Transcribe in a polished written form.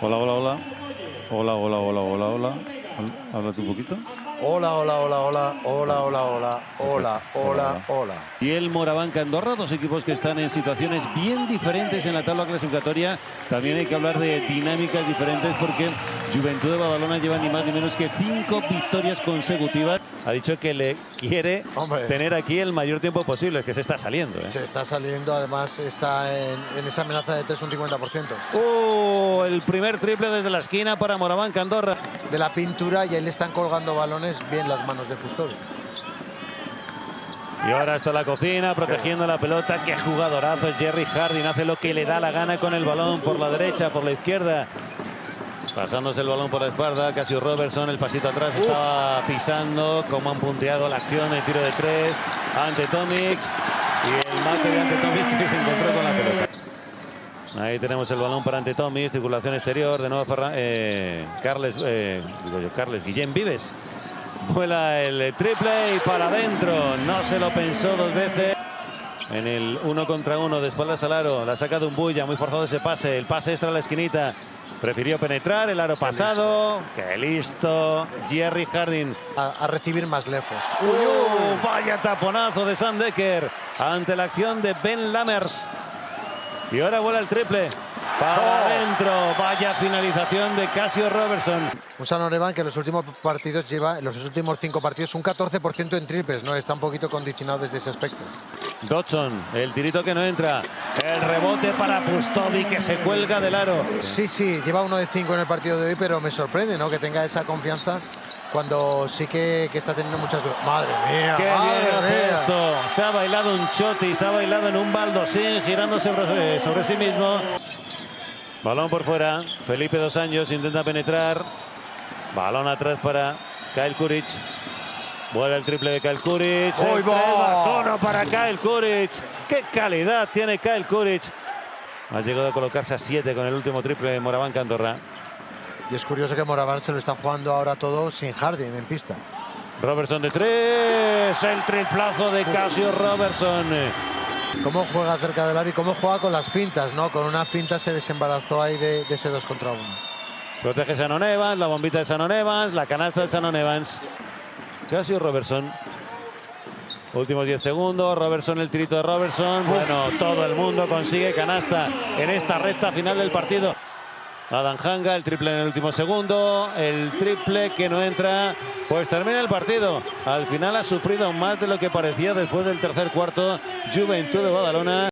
Hola, hola, hola. Hola, hola, hola, hola, hola. Háblate un poquito. Hola, hola, hola, hola, hola, hola, hola, hola, hola, hola. Y el Moraván Andorra, dos equipos que están en situaciones bien diferentes en la tabla clasificatoria. También hay que hablar de dinámicas diferentes porque Juventud de Badalona lleva ni más ni menos que 5 victorias consecutivas. Ha dicho que le quiere tener aquí el mayor tiempo posible, es que se está saliendo. Se está saliendo, además está en esa amenaza de 3 un 50%. El primer triple desde la esquina para Moraván Andorra. De la pintura, y ahí le están colgando balones bien las manos de Custodio. Y ahora está la cocina, protegiendo la pelota. Qué jugadorazo es Jerry Harding. Hace lo que le da la gana con el balón por la derecha, por la izquierda. Pasándose el balón por la espalda. Casio Robertson, el pasito atrás, estaba pisando. Como han punteado la acción, el tiro de 3 ante Tomics. Y el mate de ante Tomics que se encontró con la pelota. Ahí tenemos el balón para ante Tomics. Circulación exterior. De nuevo Carles Guillén Vives. Vuela el triple y para adentro. No se lo pensó dos veces. En el 1 contra 1 de espaldas al aro. La saca de un Bulla. Muy forzado ese pase. El pase extra a la esquinita. Prefirió penetrar. El aro pasado. ¡Qué listo! Jerry Harding. A recibir más lejos. Vaya taponazo de Sam Dekker ante la acción de Ben Lammers. Y ahora vuela el triple. Para adentro. Vaya finalización de Casio Robertson. Un San Oreban que en los últimos partidos lleva, en los últimos 5 partidos, un 14% en triples. No está un poquito condicionado desde ese aspecto. Dodson, el tirito que no entra. El rebote para Pustovi que se cuelga del aro. Sí, lleva 1 de 5 en el partido de hoy, pero me sorprende, ¿no?, que tenga esa confianza cuando sí que está teniendo muchas dudas. ¡Madre mía! ¡Qué bien hace esto! Se ha bailado un choti, se ha bailado en un baldosín, girándose sobre sí mismo. Balón por fuera. Felipe Dos Anjos intenta penetrar. Balón atrás para Kyle Kuric. Vuelve el triple de Kyle Kuric. El 3+1 para Kyle Kuric. ¡Qué calidad tiene Kyle Kuric! Ha llegado a colocarse a 7 con el último triple de Moraván Andorra. Y es curioso que Moraván se lo está jugando ahora todo sin Harding en pista. Robertson de 3. El triplazo de Casio Robertson. Cómo juega cerca del aro y cómo juega con las fintas, ¿no? Con una finta se desembarazó ahí de ese 2 contra 1. Protege Shannon Evans, la bombita de Shannon Evans, la canasta de Shannon Evans. Casio Robertson. Últimos 10 segundos. Robertson, el tirito de Robertson. Bueno, todo el mundo consigue canasta en esta recta final del partido. Adam Hanga, el triple en el último segundo. El triple que no entra. Pues termina el partido. Al final ha sufrido más de lo que parecía después del tercer cuarto. Juventud de Badalona.